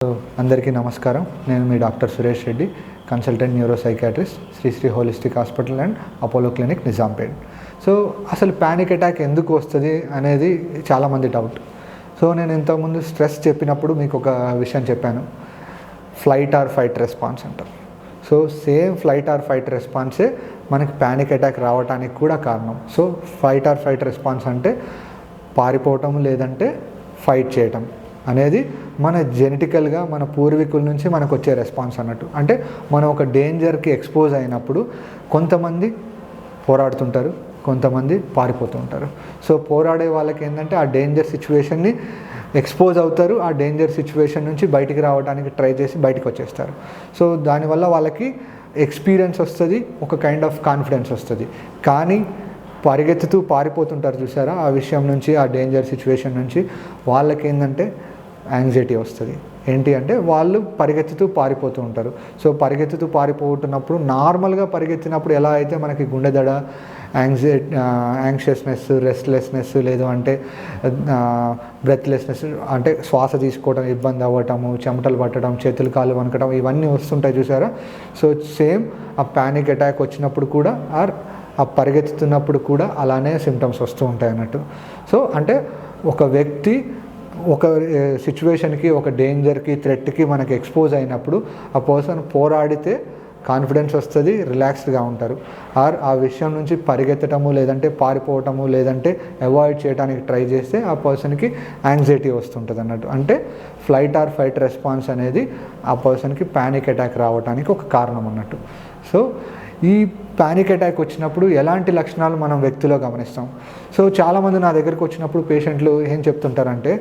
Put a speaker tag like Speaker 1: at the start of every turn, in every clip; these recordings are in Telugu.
Speaker 1: అందరికీ నమస్కారం. నేను మీ doctor Suresh Reddy, consultant neuro psychiatrist, Sri holistic hospital and Apollo clinic, Nizampet. So అసలు ప్యానిక్ అటాక్ ఎందుకు వస్తుంది అనేది చాలామంది డౌట్. సో నేను ఇంతకుముందు స్ట్రెస్ చెప్పినప్పుడు మీకు ఒక విషయం చెప్పాను, ఫ్లైట్ ఆర్ ఫైట్ రెస్పాన్స్ అంటారు. So same flight or fight రెస్పాన్సే మనకి ప్యానిక్ అటాక్ రావడానికి కూడా కారణం. So flight or fight response అంటే పారిపోవటం లేదంటే ఫైట్ చేయటం అనేది మన జెనెటికల్గా మన పూర్వీకుల నుంచి మనకు వచ్చే రెస్పాన్స్ అన్నట్టు. అంటే మనం ఒక డేంజర్కి ఎక్స్పోజ్ అయినప్పుడు కొంతమంది పోరాడుతుంటారు, కొంతమంది పారిపోతూ ఉంటారు. సో పోరాడే వాళ్ళకి ఏంటంటే ఆ డేంజర్ సిచ్యువేషన్ని ఎక్స్పోజ్ అవుతారు, ఆ డేంజర్ సిచ్యువేషన్ నుంచి బయటికి రావడానికి ట్రై చేసి బయటకు వచ్చేస్తారు. సో దానివల్ల వాళ్ళకి ఎక్స్పీరియన్స్ వస్తుంది, ఒక కైండ్ ఆఫ్ కాన్ఫిడెన్స్ వస్తుంది. కానీ పరిగెత్తుతూ పారిపోతుంటారు చూసారా, ఆ విషయం నుంచి, ఆ డేంజర్ సిచ్యువేషన్ నుంచి, వాళ్ళకి ఏంటంటే యాంగ్జైటీ వస్తుంది. ఏంటి అంటే వాళ్ళు పరిగెత్తుతూ పారిపోతూ ఉంటారు. సో పరిగెత్తుతూ పారిపోతున్నప్పుడు నార్మల్గా పరిగెత్తినప్పుడు ఎలా అయితే మనకి గుండె దడ, యాంగ్షియస్నెస్, రెస్ట్లెస్నెస్, లేదు అంటే బ్రెత్లెస్నెస్, అంటే శ్వాస తీసుకోవడం ఇబ్బంది అవ్వటము, చెమటలు పట్టడం, చేతులు కాళ్ళు వణకడం, ఇవన్నీ వస్తుంటాయి చూసారా. సో సేమ్ ఆ ప్యానిక్ అటాక్ వచ్చినప్పుడు కూడా ఆ పరిగెత్తుతున్నప్పుడు కూడా అలానే సిమ్టమ్స్ వస్తూ ఉంటాయి అన్నట్టు. సో అంటే ఒక వ్యక్తి ఒక సిచ్యువేషన్కి, ఒక డేంజర్కి, థ్రెట్కి మనకి ఎక్స్పోజ్ అయినప్పుడు ఆ పర్సన్ పోరాడితే కాన్ఫిడెన్స్ వస్తుంది, రిలాక్స్డ్గా ఉంటారు. ఆ విషయం నుంచి పరిగెత్తటము, లేదంటే పారిపోవటము, లేదంటే అవాయిడ్ చేయడానికి ట్రై చేస్తే ఆ పర్సన్కి యాంగ్జైటీ వస్తుంటుంది అన్నట్టు. అంటే ఫ్లైట్ ఆర్ ఫైట్ రెస్పాన్స్ అనేది ఆ పర్సన్కి ప్యానిక్ అటాక్ రావడానికి ఒక కారణం అన్నట్టు. సో ఈ ప్యానిక్ అటాక్ వచ్చినప్పుడు ఎలాంటి లక్షణాలు మనం వ్యక్తిలో గమనిస్తాం. సో చాలామంది నా దగ్గరికి వచ్చినప్పుడు పేషెంట్లు ఏం చెప్తుంటారంటే,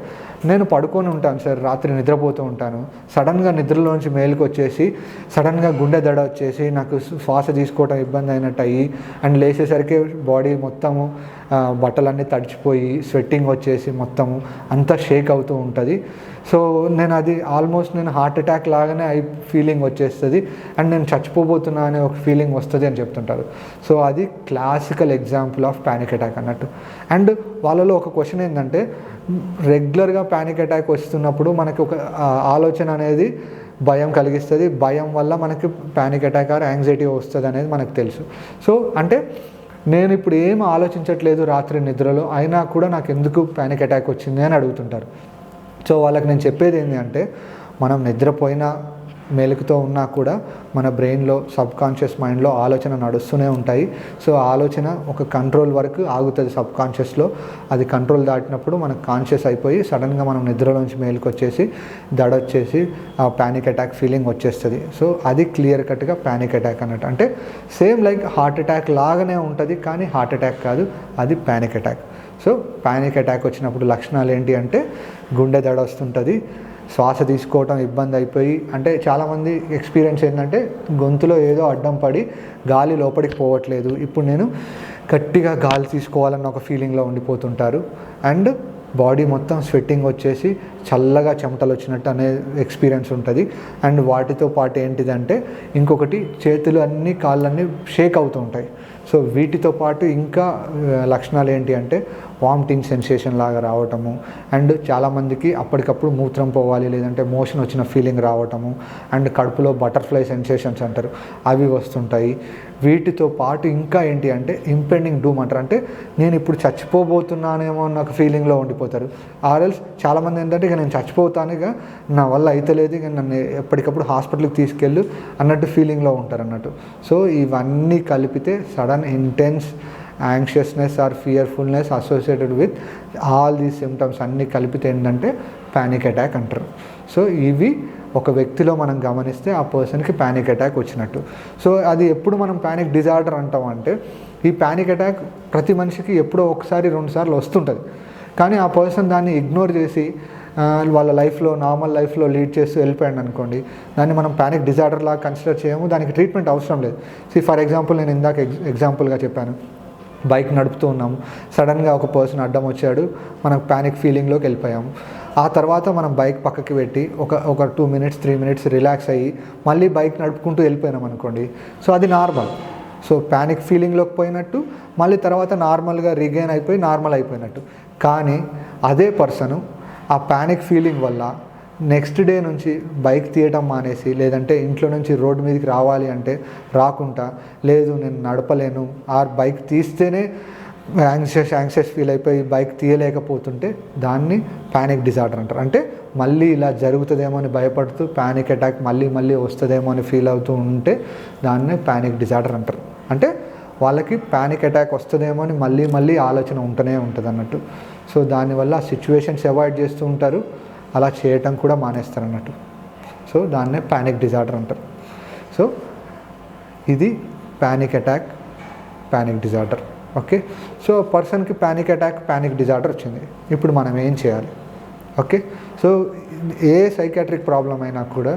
Speaker 1: నేను పడుకొని ఉంటాను సార్, రాత్రి నిద్రపోతూ ఉంటాను, సడన్గా నిద్రలోంచి మేలుకు వచ్చేసి సడన్గా గుండె దడ వచ్చేసి నాకు శ్వాస తీసుకోవడం ఇబ్బంది అయినట్టు అయ్యి, అండ్ లేచేసరికి బాడీ మొత్తము బట్టలన్నీ తడిచిపోయి స్వెట్టింగ్ వచ్చేసి మొత్తము అంతా షేక్ అవుతూ ఉంటుంది. సో నేను హార్ట్ అటాక్ లాగానే ఫీలింగ్ వచ్చేస్తుంది, అండ్ నేను చచ్చిపోబోతున్నా అనే ఒక ఫీలింగ్ వస్తుంది అని చెప్తుంటారు. సో అది classical example of panic attack అన్నట్టు. అండ్ వాళ్ళలో ఒక క్వశ్చన్ ఏంటంటే, రెగ్యులర్గా ప్యానిక్ అటాక్ వస్తున్నప్పుడు మనకి ఒక ఆలోచన అనేది భయం కలిగిస్తుంది, భయం వల్ల మనకి ప్యానిక్ అటాక్ ఆర్ యాంగ్జైటీ వస్తుంది అనేది మనకు తెలుసు. సో అంటే నేను ఇప్పుడు ఏం ఆలోచించట్లేదు రాత్రి నిద్రలో, అయినా కూడా నాకు ఎందుకు ప్యానిక్ అటాక్ వచ్చింది అని అడుగుతుంటారు. సో వాళ్ళకి నేను చెప్పేది ఏంటి అంటే, మనం నిద్రపోయినా మెలకుతో ఉన్నా కూడా మన బ్రెయిన్లో, సబ్కాన్షియస్ మైండ్లో ఆలోచన నడుస్తూనే ఉంటాయి. సో ఆలోచన ఒక కంట్రోల్ వరకు ఆగుతుంది సబ్కాన్షియస్లో, అది కంట్రోల్ దాటినప్పుడు మనకు కాన్షియస్ అయిపోయి సడన్గా మనం నిద్రలోంచి మేలుకు వచ్చేసి దడొచ్చేసి ఆ ప్యానిక్ అటాక్ ఫీలింగ్ వచ్చేస్తుంది. సో అది క్లియర్ కట్గా ప్యానిక్ అటాక్ అన్నట్టు. అంటే సేమ్ లైక్ హార్ట్ అటాక్ లాగానే ఉంటుంది, కానీ హార్ట్ అటాక్ కాదు, అది panic attack. So panic attack వచ్చినప్పుడు లక్షణాలు ఏంటి అంటే, గుండె దడ వస్తుంటుంది, శ్వాస తీసుకోవటం ఇబ్బంది అయిపోయి, అంటే చాలామంది ఎక్స్పీరియన్స్ ఏంటంటే గొంతులో ఏదో అడ్డం పడి గాలి లోపలికి పోవట్లేదు, ఇప్పుడు నేను గట్టిగా గాలి తీసుకోవాలన్న ఒక ఫీలింగ్లో ఉండిపోతుంటారు. అండ్ బాడీ మొత్తం స్వెట్టింగ్ వచ్చేసి చల్లగా చెమటలు వచ్చినట్టు అనే ఎక్స్పీరియన్స్ ఉంటుంది. అండ్ వాటితో పాటు ఏంటిదంటే ఇంకొకటి, చేతులు అన్నీ కాళ్ళన్నీ షేక్ అవుతూ ఉంటాయి. సో వీటితో పాటు ఇంకా లక్షణాలు ఏంటి అంటే, వామిటింగ్ సెన్సేషన్ లాగా రావటము, అండ్ చాలామందికి అప్పటికప్పుడు మూత్రం పోవాలి, లేదంటే మోషన్ వచ్చిన ఫీలింగ్ రావటము, అండ్ కడుపులో బటర్ఫ్లై సెన్సేషన్స్ అంటారు, అవి వస్తుంటాయి. వీటితో పాటు ఇంకా ఏంటి అంటే ఇంపెండింగ్ డూమ్ అంటారు, అంటే నేను ఇప్పుడు చచ్చిపోబోతున్నానేమో అన్న ఒక ఫీలింగ్లో ఉండిపోతారు. ఆర్ఎల్స్ చాలామంది ఏంటంటే, ఇక నేను చచ్చిపోతాను, ఇక నా వల్ల అయితలేదు, ఇక నన్ను ఎప్పటికప్పుడు హాస్పిటల్కి తీసుకెళ్ళు అన్నట్టు ఫీలింగ్లో ఉంటారు అన్నట్టు. సో ఇవన్నీ కలిపితే sudden intense anxiousness or fearfulness associated with all these symptoms అన్నీ కలిపితే ఏంటంటే ప్యానిక్ అటాక్ అంటారు. సో ఇవి ఒక వ్యక్తిలో మనం గమనిస్తే ఆ పర్సన్కి ప్యానిక్ అటాక్ వచ్చినట్టు. సో అది ఎప్పుడు మనం ప్యానిక్ డిజార్డర్ అంటామంటే, ఈ ప్యానిక్ అటాక్ ప్రతి మనిషికి ఎప్పుడో ఒకసారి 2 సార్లు వస్తుంటుంది, కానీ ఆ పర్సన్ దాన్ని ఇగ్నోర్ చేసి వాళ్ళ లైఫ్లో, నార్మల్ లైఫ్లో లీడ్ చేస్తూ వెళ్ళిపోయాడు అనుకోండి, దాన్ని మనం ప్యానిక్ డిజార్డర్ లాగా కన్సిడర్ చేయము, దానికి ట్రీట్మెంట్ అవసరం లేదు. ఫర్ ఎగ్జాంపుల్ నేను ఇందాక ఎగ్జాంపుల్గా చెప్పాను, బైక్ నడుపుతూ ఉన్నాము, సడన్గా ఒక పర్సన్ అడ్డం వచ్చాడు, మనకు ప్యానిక్ ఫీలింగ్లోకి వెళ్ళిపోయాము. ఆ తర్వాత మనం బైక్ పక్కకి పెట్టి ఒక 2 మినిట్స్ 3 మినిట్స్ రిలాక్స్ అయ్యి మళ్ళీ బైక్ నడుపుకుంటూ వెళ్ళిపోయినాం అనుకోండి, సో అది నార్మల్. సో ప్యానిక్ ఫీలింగ్లోకి పోయినట్టు, మళ్ళీ తర్వాత నార్మల్గా రీగెయిన్ అయిపోయి నార్మల్ అయిపోయినట్టు. కానీ అదే పర్సను ఆ ప్యానిక్ ఫీలింగ్ వల్ల నెక్స్ట్ డే నుంచి బైక్ తీయటం మానేసి, లేదంటే ఇంట్లో నుంచి రోడ్డు మీదకి రావాలి అంటే రాకుండా, లేదు నేను నడపలేను, ఆర్ బైక్ తీస్తేనే యాంగ్షియస్ ఫీల్ అయిపోయి బైక్ తీయలేకపోతుంటే దాన్ని ప్యానిక్ డిజార్డర్ అంటారు. అంటే మళ్ళీ ఇలా జరుగుతుందేమో అని భయపడుతూ ప్యానిక్ అటాక్ మళ్ళీ వస్తుందేమో అని ఫీల్ అవుతూ ఉంటే దాన్ని ప్యానిక్ డిజార్డర్ అంటారు. అంటే వాళ్ళకి ప్యానిక్ అటాక్ వస్తుందేమో అని మళ్ళీ ఆలోచన ఉంటూనే ఉంటుంది అన్నట్టు. సో దానివల్ల ఆ సిచ్యువేషన్స్ అవాయిడ్ చేస్తూ ఉంటారు, అలా చేయటం కూడా మానేస్తారు అన్నట్టు. సో దాన్నే ప్యానిక్ డిజార్డర్ అంటారు. సో ఇది panic attack, panic disorder. Okay, so పర్సన్కి ప్యానిక్ అటాక్, ప్యానిక్ డిజార్డర్ వచ్చింది. ఇప్పుడు మనం ఏం చేయాలి? Okay, so a psychiatric problem అయినా కూడా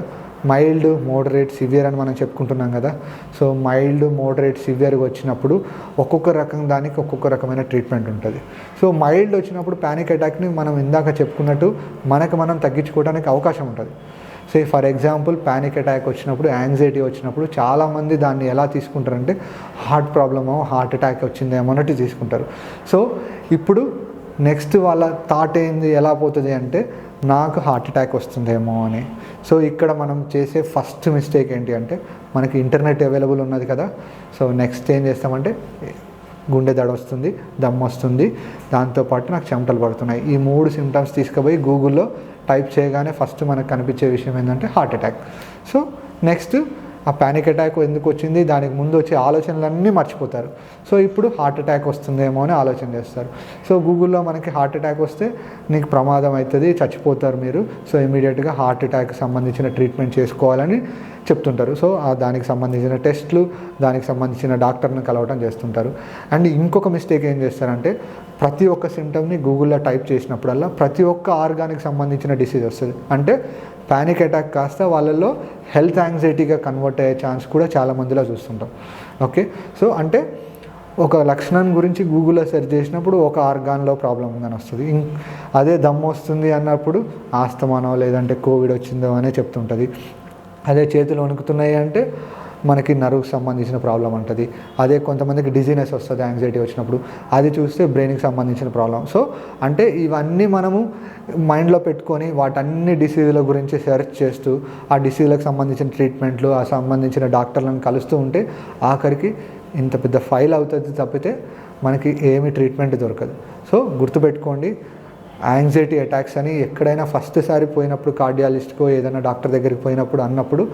Speaker 1: మైల్డ్, మోడరేట్, సివియర్ అని మనం చెప్పుకుంటున్నాం కదా. సో మైల్డ్, మోడరేట్, సివియర్గా వచ్చినప్పుడు ఒక్కొక్క రకం దానికి ఒక్కొక్క రకమైన ట్రీట్మెంట్ ఉంటుంది. సో మైల్డ్ వచ్చినప్పుడు ప్యానిక్ అటాక్ని మనం ఇందాక చెప్పుకున్నట్టు మనం తగ్గించుకోవడానికి అవకాశం ఉంటుంది. Say for example panic attack వచ్చినప్పుడు, యాంగ్జైటీ వచ్చినప్పుడు చాలామంది దాన్ని ఎలా తీసుకుంటారంటే హార్ట్ ప్రాబ్లమో, హార్ట్ అటాక్ వచ్చిందేమో అన్నట్టు తీసుకుంటారు. సో ఇప్పుడు నెక్స్ట్ వాళ్ళ థాట్ ఏంది, ఎలా పోతుంది అంటే నాకు హార్ట్ అటాక్ వస్తుందేమో అని. సో ఇక్కడ మనం చేసే ఫస్ట్ మిస్టేక్ ఏంటి అంటే, మనకి ఇంటర్నెట్ అవైలబుల్ ఉన్నది కదా. సో నెక్స్ట్ ఏం చేస్తామంటే గుండె దడ వస్తుంది, దమ్ము వస్తుంది, దాంతోపాటు నాకు చెమటలు పడుతున్నాయి, ఈ 3 సిమ్టమ్స్ తీసుకుపోయి గూగుల్లో టైప్ చేయగానే ఫస్ట్ మనకు కనిపించే విషయం ఏంటంటే హార్ట్ అటాక్. సో నెక్స్ట్ ఆ ప్యానిక్ అటాక్ ఎందుకు వచ్చింది, దానికి ముందు వచ్చే ఆలోచనలన్నీ మర్చిపోతారు. సో ఇప్పుడు హార్ట్ అటాక్ వస్తుందేమో అని ఆలోచన చేస్తారు. సో గూగుల్లో మనకి హార్ట్ అటాక్ వస్తే నీకు ప్రమాదం అవుతుంది, చచ్చిపోతారు మీరు, సో ఇమీడియట్గా హార్ట్ అటాక్ సంబంధించిన ట్రీట్మెంట్ చేసుకోవాలని చెప్తుంటారు. సో దానికి సంబంధించిన టెస్ట్లు, దానికి సంబంధించిన డాక్టర్ని కలవటం చేస్తుంటారు. అండ్ ఇంకొక మిస్టేక్ ఏం చేస్తారంటే ప్రతి ఒక్క సిమ్టమ్ని గూగుల్లో టైప్ చేసినప్పుడల్లా ప్రతి ఒక్క ఆర్గానికి సంబంధించిన డిసీజ్ వస్తుంది. అంటే ప్యానిక్ అటాక్ కాస్త వాళ్ళల్లో హెల్త్ యాంగ్జైటీగా కన్వర్ట్ అయ్యే ఛాన్స్ కూడా చాలా మందిలో చూస్తుంటాం. ఓకే, సో అంటే ఒక లక్షణం గురించి గూగుల్లో సెర్చ్ చేసినప్పుడు ఒక ఆర్గాన్లో ప్రాబ్లం ఉందని వస్తుంది. అదే దమ్ము వస్తుంది అన్నప్పుడు ఆస్తమానో లేదంటే కోవిడ్ వచ్చిందో అనే చెప్తుంటుంది. అదే చేతులు వణుకుతున్నాయి అంటే మనకి నర్వ్కి సంబంధించిన ప్రాబ్లం ఉంటుంది. అదే కొంతమందికి డిజీనెస్ వస్తుంది యాంగ్జైటీ వచ్చినప్పుడు, అది చూస్తే బ్రెయిన్కి సంబంధించిన ప్రాబ్లం. సో అంటే ఇవన్నీ మనము మైండ్లో పెట్టుకొని వాటన్ని డిసీజుల గురించి సెర్చ్ చేస్తూ ఆ డిసీజులకు సంబంధించిన ట్రీట్మెంట్లు, ఆ సంబంధించిన డాక్టర్లను కలుస్తూ ఉంటే ఆఖరికి ఇంత పెద్ద ఫైల్ అవుతుంది తప్పితే మనకి ఏమి ట్రీట్మెంట్ దొరకదు. సో గుర్తుపెట్టుకోండి, యాంగ్జైటీ అటాక్స్ అని ఎక్కడైనా ఫస్ట్ సారి పోయినప్పుడు కార్డియాలజిస్ట్కో ఏదైనా డాక్టర్ దగ్గరికి పోయినప్పుడు అన్నప్పుడు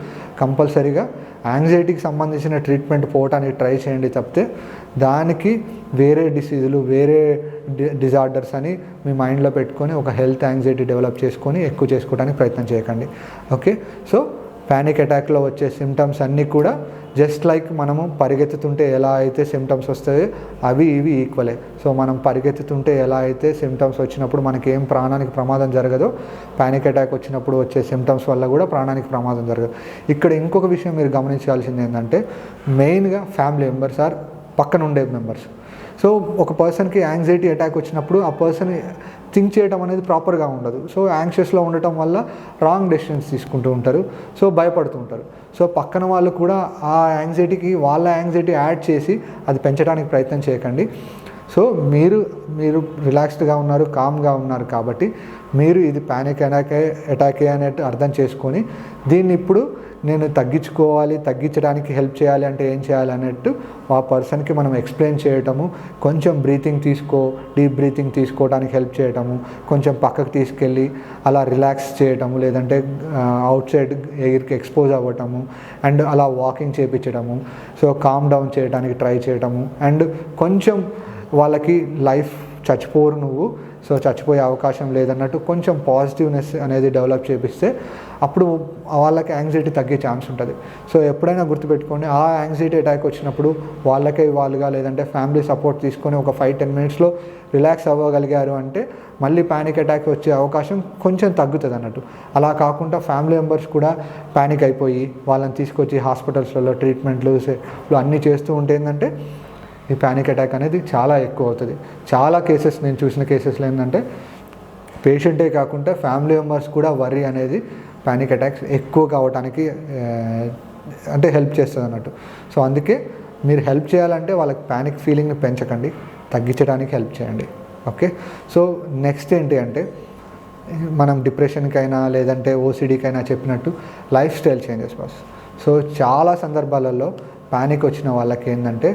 Speaker 1: కంపల్సరీగా యాంగ్జైటీకి సంబంధించిన ట్రీట్మెంట్ పోవటానికి ట్రై చేయండి తప్పితే దానికి వేరే డిసీజులు, వేరే డిజార్డర్స్ అని మీ మైండ్లో పెట్టుకొని ఒక హెల్త్ యాంగ్జైటీ డెవలప్ చేసుకొని ఎక్కువ చేసుకోవడానికి ప్రయత్నం చేయకండి. ఓకే, సో ప్యానిక్ అటాక్లో వచ్చే సిమ్టమ్స్ అన్నీ కూడా జస్ట్ లైక్ మనము పరిగెత్తుతుంటే ఎలా అయితే సిమ్టమ్స్ వస్తాయో అవి ఇవి ఈక్వలే. సో మనం పరిగెత్తుతుంటే ఎలా అయితే సిమ్టమ్స్ వచ్చినప్పుడు మనకి ఏం ప్రాణానికి ప్రమాదం జరగదో, ప్యానిక్ అటాక్ వచ్చినప్పుడు వచ్చే సిమ్టమ్స్ వల్ల కూడా ప్రాణానికి ప్రమాదం జరగదు. ఇక్కడ ఇంకొక విషయం మీరు గమనించాల్సింది ఏంటంటే మెయిన్గా ఫ్యామిలీ మెంబర్స్ ఆర్ పక్కన ఉండే మెంబర్స్. సో ఒక పర్సన్కి యాంగ్జైటీ అటాక్ వచ్చినప్పుడు ఆ పర్సన్ థింక్ చేయడం అనేది ప్రాపర్గా ఉండదు. సో యాంగ్షియస్లో ఉండటం వల్ల రాంగ్ డెసిషన్స్ తీసుకుంటూ ఉంటారు, సో భయపడుతూ ఉంటారు. సో పక్కన వాళ్ళు కూడా ఆ యాంగ్జైటీకి వాళ్ళ యాంగ్జైటీ యాడ్ చేసి అది పెంచడానికి ప్రయత్నం చేయకండి. సో మీరు రిలాక్స్డ్గా ఉన్నారు, కామ్గా ఉన్నారు కాబట్టి మీరు ఇది ప్యానిక్ అటాకే అనేట్టు అర్థం చేసుకొని దీన్ని ఇప్పుడు నేను తగ్గించడానికి హెల్ప్ చేయాలి అంటే ఏం చేయాలి అన్నట్టు ఆ పర్సన్కి మనం ఎక్స్ప్లెయిన్ చేయటము, కొంచెం డీప్ బ్రీతింగ్ తీసుకోవడానికి హెల్ప్ చేయటము, కొంచెం పక్కకు తీసుకెళ్ళి అలా రిలాక్స్ చేయటము, లేదంటే అవుట్ సైడ్ ఎయిర్కి ఎక్స్పోజ్ అవ్వటము, అండ్ అలా వాకింగ్ చేయించడము, సో కామ్ డౌన్ చేయడానికి ట్రై చేయటము, అండ్ కొంచెం వాళ్ళకి లైఫ్ చచ్చిపోరు నువ్వు, సో చచ్చిపోయే అవకాశం లేదన్నట్టు కొంచెం పాజిటివ్నెస్ అనేది డెవలప్ చేపిస్తే అప్పుడు వాళ్ళకి యాంగ్జైటీ తగ్గే ఛాన్స్ ఉంటుంది. సో ఎప్పుడైనా గుర్తుపెట్టుకోండి, ఆ యాంగ్జైటీ అటాక్ వచ్చినప్పుడు వాళ్ళుగా లేదంటే ఫ్యామిలీ సపోర్ట్ తీసుకొని ఒక 5-10 మినిట్స్లో రిలాక్స్ అవ్వగలిగారు అంటే మళ్ళీ ప్యానిక్ అటాక్ వచ్చే అవకాశం కొంచెం తగ్గుతుంది అన్నట్టు. అలా కాకుండా ఫ్యామిలీ మెంబర్స్ కూడా ప్యానిక్ అయిపోయి వాళ్ళని తీసుకొచ్చి హాస్పిటల్స్లలో ట్రీట్మెంట్లు అన్నీ చేస్తూ ఉంటే ఏంటంటే ఈ ప్యానిక్ అటాక్ అనేది చాలా ఎక్కువ అవుతుంది. చాలా కేసెస్ నేను చూసిన కేసెస్లో ఏంటంటే పేషెంటే కాకుండా ఫ్యామిలీ మెంబర్స్ కూడా వర్రీ అనేది ప్యానిక్ అటాక్స్ ఎక్కువ కావడానికి అంటే హెల్ప్ చేస్తుంది అన్నట్టు. సో అందుకే మీరు హెల్ప్ చేయాలంటే వాళ్ళకి ప్యానిక్ ఫీలింగ్ని పెంచకండి, తగ్గించడానికి హెల్ప్ చేయండి. ఓకే, సో నెక్స్ట్ ఏంటి అంటే మనం డిప్రెషన్కైనా లేదంటే ఓసిడీకైనా చెప్పినట్టు life style changes boss. So చాలా సందర్భాలలో ప్యానిక్ వచ్చిన వాళ్ళకి ఏంటంటే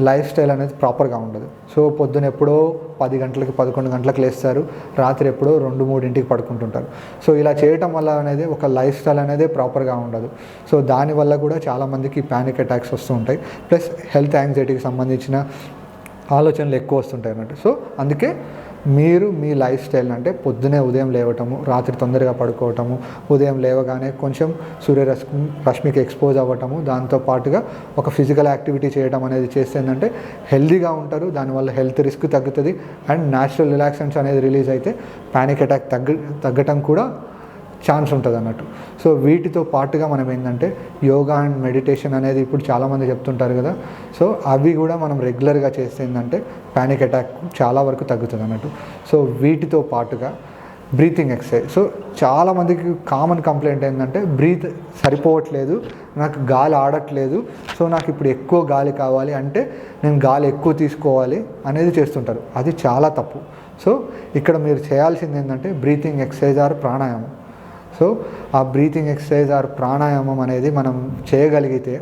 Speaker 1: లైఫ్ స్టైల్ అనేది ప్రాపర్గా ఉండదు. సో పొద్దున ఎప్పుడో 10 గంటలకి 11 గంటలకు లేస్తారు, రాత్రి ఎప్పుడో 2-3 పడుకుంటుంటారు. సో ఇలా చేయటం వల్ల అనేది ఒక లైఫ్ స్టైల్ అనేది ప్రాపర్గా ఉండదు. సో దానివల్ల కూడా చాలామందికి ప్యానిక్ అటాక్స్ వస్తూ ఉంటాయి. ప్లస్ హెల్త్ యాంగ్జైటీకి సంబంధించిన ఆలోచనలు ఎక్కువ వస్తుంటాయి అన్నట్టు. సో అందుకే మీరు మీ లైఫ్ స్టైల్ అంటే పొద్దునే ఉదయం లేవటము, రాత్రి తొందరగా పడుకోవటము, ఉదయం లేవగానే కొంచెం రశ్మికి ఎక్స్పోజ్ అవ్వటము, దాంతోపాటుగా ఒక ఫిజికల్ యాక్టివిటీ చేయడం అనేది చేస్తే ఏంటంటే హెల్తీగా ఉంటారు. దానివల్ల హెల్త్ రిస్క్ తగ్గుతుంది అండ్ న్యాచురల్ రిలాక్సెన్స్ అనేది రిలీజ్ అయితే ప్యానిక్ అటాక్ తగ్గటం కూడా ఛాన్స్ ఉంటుంది అన్నట్టు. సో వీటితో పాటుగా మనం ఏంటంటే యోగా అండ్ మెడిటేషన్ అనేది ఇప్పుడు చాలామంది చెప్తుంటారు కదా. సో అవి కూడా మనం రెగ్యులర్గా చేస్తే ఏంటంటే ప్యానిక్ అటాక్ చాలా వరకు తగ్గుతుంది అన్నట్టు. సో వీటితో పాటుగా బ్రీతింగ్ ఎక్సర్సైజ్. సో చాలామందికి కామన్ కంప్లైంట్ ఏంటంటే బ్రీత్ సరిపోవట్లేదు, నాకు గాలి ఆడట్లేదు, సో నాకు ఇప్పుడు ఎక్కువ గాలి కావాలి అంటే నేను గాలి ఎక్కువ తీసుకోవాలి అనేది చేస్తుంటారు. అది చాలా తప్పు. సో ఇక్కడ మీరు చేయాల్సింది ఏంటంటే బ్రీతింగ్ ఎక్సర్సైజ్ ఆర్ ప్రాణాయామం. సో ఆ బ్రీతింగ్ ఎక్సర్సైజ్ ఆర్ ప్రాణాయామం అనేది మనం చేయగలిగితే,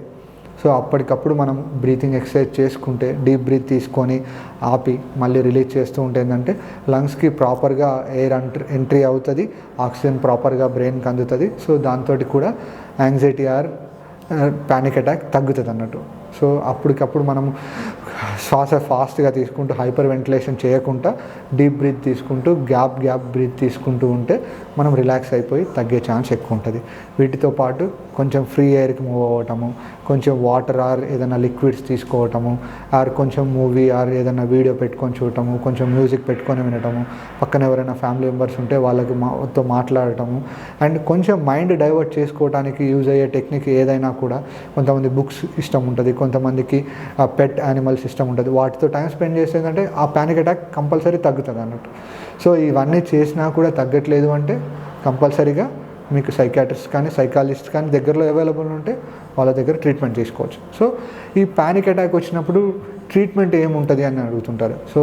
Speaker 1: సో అప్పటికప్పుడు మనం బ్రీతింగ్ ఎక్సర్సైజ్ చేసుకుంటే డీప్ బ్రీత్ తీసుకొని ఆపి మళ్ళీ రిలీజ్ చేస్తూ ఉంటే ఏంటంటే లంగ్స్కి ప్రాపర్గా ఎయిర్ ఎంట్రీ అవుతుంది, ఆక్సిజన్ ప్రాపర్గా బ్రెయిన్కి అందుతుంది. సో దాంతో కూడా యాంగ్జైటీ ఆర్ ప్యానిక్ అటాక్ తగ్గుతుంది అన్నట్టు. సో అప్పటికప్పుడు మనం శ్వాస ఫాస్ట్గా తీసుకుంటూ హైపర్ వెంటిలేషన్ చేయకుండా డీప్ బ్రీత్ తీసుకుంటూ గ్యాప్ బ్రీత్ తీసుకుంటూ ఉంటే మనం రిలాక్స్ అయిపోయి తగ్గే ఛాన్స్ ఎక్కువ ఉంటుంది. వీటితో పాటు కొంచెం ఫ్రీ ఎయిర్కి మూవ్ అవ్వటము, కొంచెం వాటర్ ఆర్ ఏదైనా లిక్విడ్స్ తీసుకోవటము, ఆర్ కొంచెం మూవీ ఆర్ ఏదైనా వీడియో పెట్టుకొని చూడటము, కొంచెం మ్యూజిక్ పెట్టుకొని వినటము, పక్కన ఎవరైనా ఫ్యామిలీ మెంబర్స్ ఉంటే వాళ్ళతో మాట్లాడటము అండ్ కొంచెం మైండ్ డైవర్ట్ చేసుకోవడానికి యూజ్ అయ్యే టెక్నిక్ ఏదైనా కూడా. కొంతమంది బుక్స్ ఇష్టం ఉంటుంది, కొంతమందికి పెట్ యానిమల్స్ ఇష్టం ఉంటుంది. వాటితో టైం స్పెండ్ చేసేదంటే ఆ ప్యానిక్ అటాక్ కంపల్సరీ తగ్గుతుంది అన్నట్టు. సో ఇవన్నీ చేసినా కూడా తగ్గట్లేదు అంటే కంపల్సరీగా మీకు సైకాట్రిస్ట్ కానీ సైకాలజిస్ట్ కానీ దగ్గరలో అవైలబుల్ ఉంటే వాళ్ళ దగ్గర ట్రీట్మెంట్ తీసుకోవచ్చు. సో ఈ ప్యానిక్ అటాక్ వచ్చినప్పుడు ట్రీట్మెంట్ ఏముంటుంది అని అడుగుతుంటారు. సో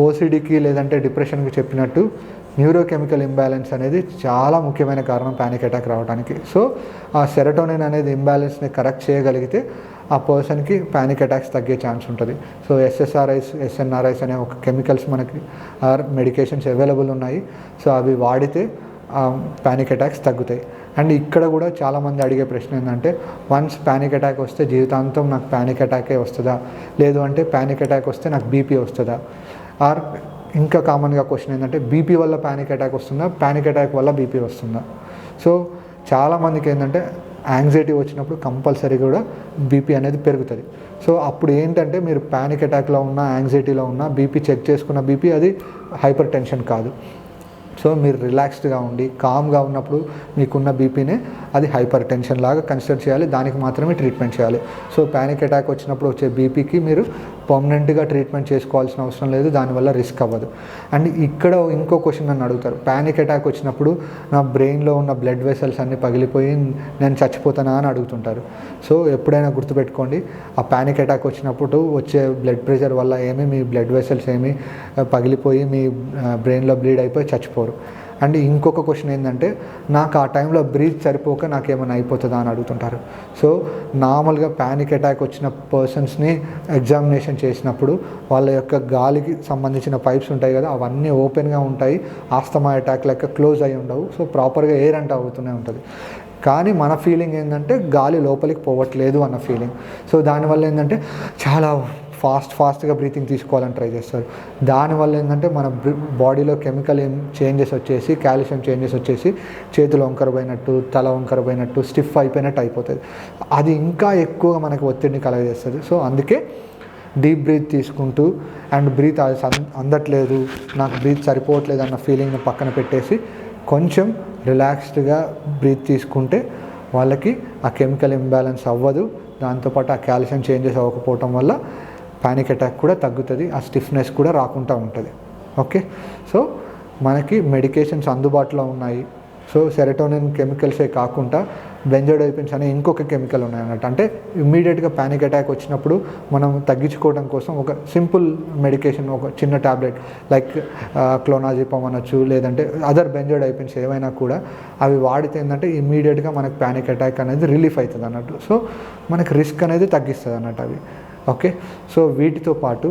Speaker 1: ఓసిడీకి లేదంటే డిప్రెషన్కి చెప్పినట్టు న్యూరోకెమికల్ ఇంబ్యాలెన్స్ అనేది చాలా ముఖ్యమైన కారణం ప్యానిక్ అటాక్ రావడానికి. సో ఆ సెరటోనిన్ అనేది ఇంబ్యాలెన్స్ని కరెక్ట్ చేయగలిగితే ఆ పర్సన్కి ప్యానిక్ అటాక్స్ తగ్గే ఛాన్స్ ఉంటుంది. సో ఎస్ఎస్ఆర్ఐస్, ఎస్ఎన్ఆర్ఐస్ అనే ఒక కెమికల్స్ మనకి ఆర్ మెడికేషన్స్ అవైలబుల్ ఉన్నాయి. సో అవి వాడితే ప్యానిక్ అటాక్స్ తగ్గుతాయి. అండ్ ఇక్కడ కూడా చాలామంది అడిగే ప్రశ్న ఏంటంటే వన్స్ ప్యానిక్ అటాక్ వస్తే జీవితాంతం నాకు ప్యానిక్ అటాకే వస్తుందా, లేదు అంటే ప్యానిక్ అటాక్ వస్తే నాకు బీపీ వస్తుందా, ఆర్ ఇంకా కామన్గా క్వశ్చన్ ఏంటంటే బీపీ వల్ల ప్యానిక్ అటాక్ వస్తుందా, ప్యానిక్ అటాక్ వల్ల బీపీ వస్తుందా. సో చాలామందికి ఏంటంటే యాంగ్జైటీ వచ్చినప్పుడు కంపల్సరీ కూడా బీపీ అనేది పెరుగుతుంది. సో అప్పుడు ఏంటంటే మీరు ప్యానిక్ అటాక్లో ఉన్న యాంగ్జైటీలో ఉన్న బీపీ చెక్ చేసుకున్న బీపీ అది హైపర్ టెన్షన్ కాదు. సో మీరు రిలాక్స్డ్గా ఉండి కామ్గా ఉన్నప్పుడు మీకున్న బీపీనే అది హైపర్ టెన్షన్ లాగా కన్సిడర్ చేయాలి, దానికి మాత్రమే ట్రీట్మెంట్ చేయాలి. సో ప్యానిక్ అటాక్ వచ్చినప్పుడు వచ్చే బీపీకి మీరు పర్మనెంట్గా ట్రీట్మెంట్ చేసుకోవాల్సిన అవసరం లేదు, దానివల్ల రిస్క్ అవ్వదు. అండ్ ఇక్కడ ఇంకో క్వశ్చన్ నన్ను అడుగుతారు, ప్యానిక్ అటాక్ వచ్చినప్పుడు నా బ్రెయిన్లో ఉన్న బ్లడ్ వెసల్స్ అన్నీ పగిలిపోయి నేను చచ్చిపోతానా అని అడుగుతుంటారు. సో ఎప్పుడైనా గుర్తుపెట్టుకోండి, ఆ ప్యానిక్ అటాక్ వచ్చినప్పుడు వచ్చే బ్లడ్ ప్రెషర్ వల్ల ఏమీ మీ బ్లడ్ వెసల్స్ ఏమీ పగిలిపోయి మీ బ్రెయిన్లో బ్లీడ్ అయిపోయి చచ్చిపోరు. అండ్ ఇంకొక క్వశ్చన్ ఏంటంటే నాకు ఆ టైంలో బ్రీత్ సరిపోక నాకేమైనా అయిపోతుందా అని అడుగుతుంటారు. సో నార్మల్గా ప్యానిక్ అటాక్ వచ్చిన పర్సన్స్ని ఎగ్జామినేషన్ చేసినప్పుడు వాళ్ళ యొక్క గాలికి సంబంధించిన పైప్స్ ఉంటాయి కదా, అవన్నీ ఓపెన్గా ఉంటాయి, ఆస్తమా అటాక్ లెక్క క్లోజ్ అయి ఉండవు. సో ప్రాపర్గా ఎయిర్ అంటే అవుతూనే ఉంటుంది. కానీ మన ఫీలింగ్ ఏంటంటే గాలి లోపలికి పోవట్లేదు అన్న ఫీలింగ్. సో దానివల్ల ఏంటంటే చాలా ఫాస్ట్గా బ్రీతింగ్ తీసుకోవాలని ట్రై చేస్తారు. దానివల్ల ఏంటంటే మన బాడీలో కెమికల్ చేంజెస్ వచ్చేసి, కాల్షియం చేంజెస్ వచ్చేసి చేతులు వంకరపోయినట్టు, తల వంకరపోయినట్టు, స్టిఫ్ అయిపోయినట్టు అయిపోతుంది. అది ఇంకా ఎక్కువగా మనకి ఒత్తిడిని కలగజేస్తుంది. సో అందుకే డీప్ బ్రీత్ తీసుకుంటూ అండ్ బ్రీత్ అందట్లేదు, నాకు బ్రీత్ సరిపోవట్లేదు అన్న ఫీలింగ్ని పక్కన పెట్టేసి కొంచెం రిలాక్స్డ్గా బ్రీత్ తీసుకుంటే వాళ్ళకి ఆ కెమికల్ ఇంబ్యాలెన్స్ అవ్వదు. దాంతోపాటు ఆ కాల్షియం చేంజెస్ అవ్వకపోవటం వల్ల ప్యానిక్ అటాక్ కూడా తగ్గుతుంది, ఆ స్టిఫ్నెస్ కూడా రాకుండా ఉంటుంది. ఓకే, సో మనకి మెడికేషన్స్ అందుబాటులో ఉన్నాయి. సో సెరటోనిన్ కెమికల్సే కాకుండా బెంజోడైజిపిన్స్ అనే ఇంకొక కెమికల్ ఉన్నాయన్నట్టు. అంటే ఇమ్మీడియట్గా ప్యానిక్ అటాక్ వచ్చినప్పుడు మనం తగ్గించుకోవడం కోసం ఒక సింపుల్ మెడికేషన్, ఒక చిన్న ట్యాబ్లెట్ లైక్ క్లోనాజిపమ్ అనొచ్చు, లేదంటే అదర్ బెంజోడైజిపిన్స్ ఏవైనా కూడా అవి వాడితే ఏంటంటే ఇమ్మీడియట్గా మనకు ప్యానిక్ అటాక్ అనేది రిలీఫ్ అవుతుంది అన్నట్టు. సో మనకు రిస్క్ అనేది తగ్గిస్తుంది అన్నట్టు అవి. ఓకే, సో వీటితో పాటు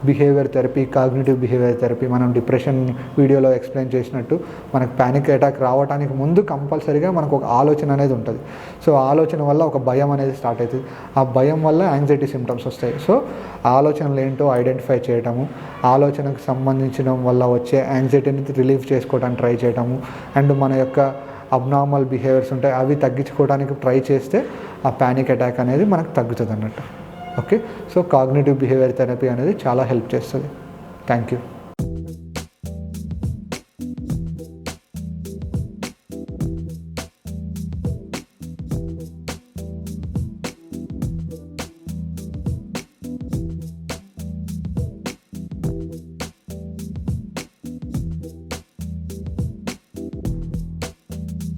Speaker 1: behaviour therapy, cognitive behaviour therapy, మనం డిప్రెషన్ వీడియోలో ఎక్స్ప్లెయిన్ చేసినట్టు మనకు ప్యానిక్ అటాక్ రావడానికి ముందు కంపల్సరీగా మనకు ఒక ఆలోచన అనేది ఉంటుంది. సో ఆలోచన వల్ల ఒక భయం అనేది స్టార్ట్ అవుతుంది. ఆ భయం వల్ల యాంగ్జైటీ సిమ్టమ్స్ వస్తాయి. సో ఆలోచనలు ఏంటో ఐడెంటిఫై చేయటము, ఆలోచనకు సంబంధించిన వల్ల వచ్చే యాంగ్జైటీని రిలీఫ్ చేసుకోవడానికి ట్రై చేయటము, అండ్ మన యొక్క అబ్నార్మల్ బిహేవియర్స్ ఉంటాయి అవి తగ్గించుకోవడానికి ట్రై చేస్తే ఆ ప్యానిక్ అటాక్ అనేది మనకు తగ్గుతుంది అన్నట్టు. Okay, so cognitive behaviour therapy అనేది చాలా హెల్ప్ చేస్తుంది. Thank you.